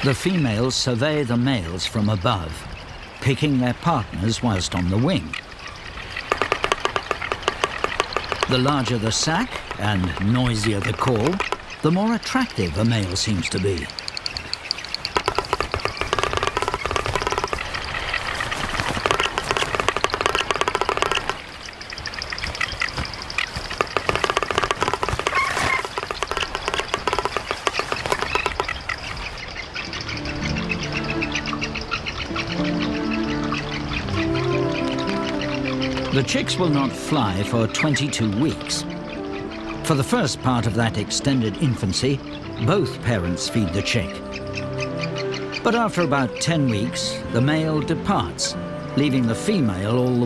The females survey the males from above, picking their partners whilst on the wing. The larger the sac and noisier the call, the more attractive a male seems to be. The chicks will not fly for 22 weeks. For the first part of that extended infancy, both parents feed the chick. But after about 10 weeks, the male departs, leaving the female all the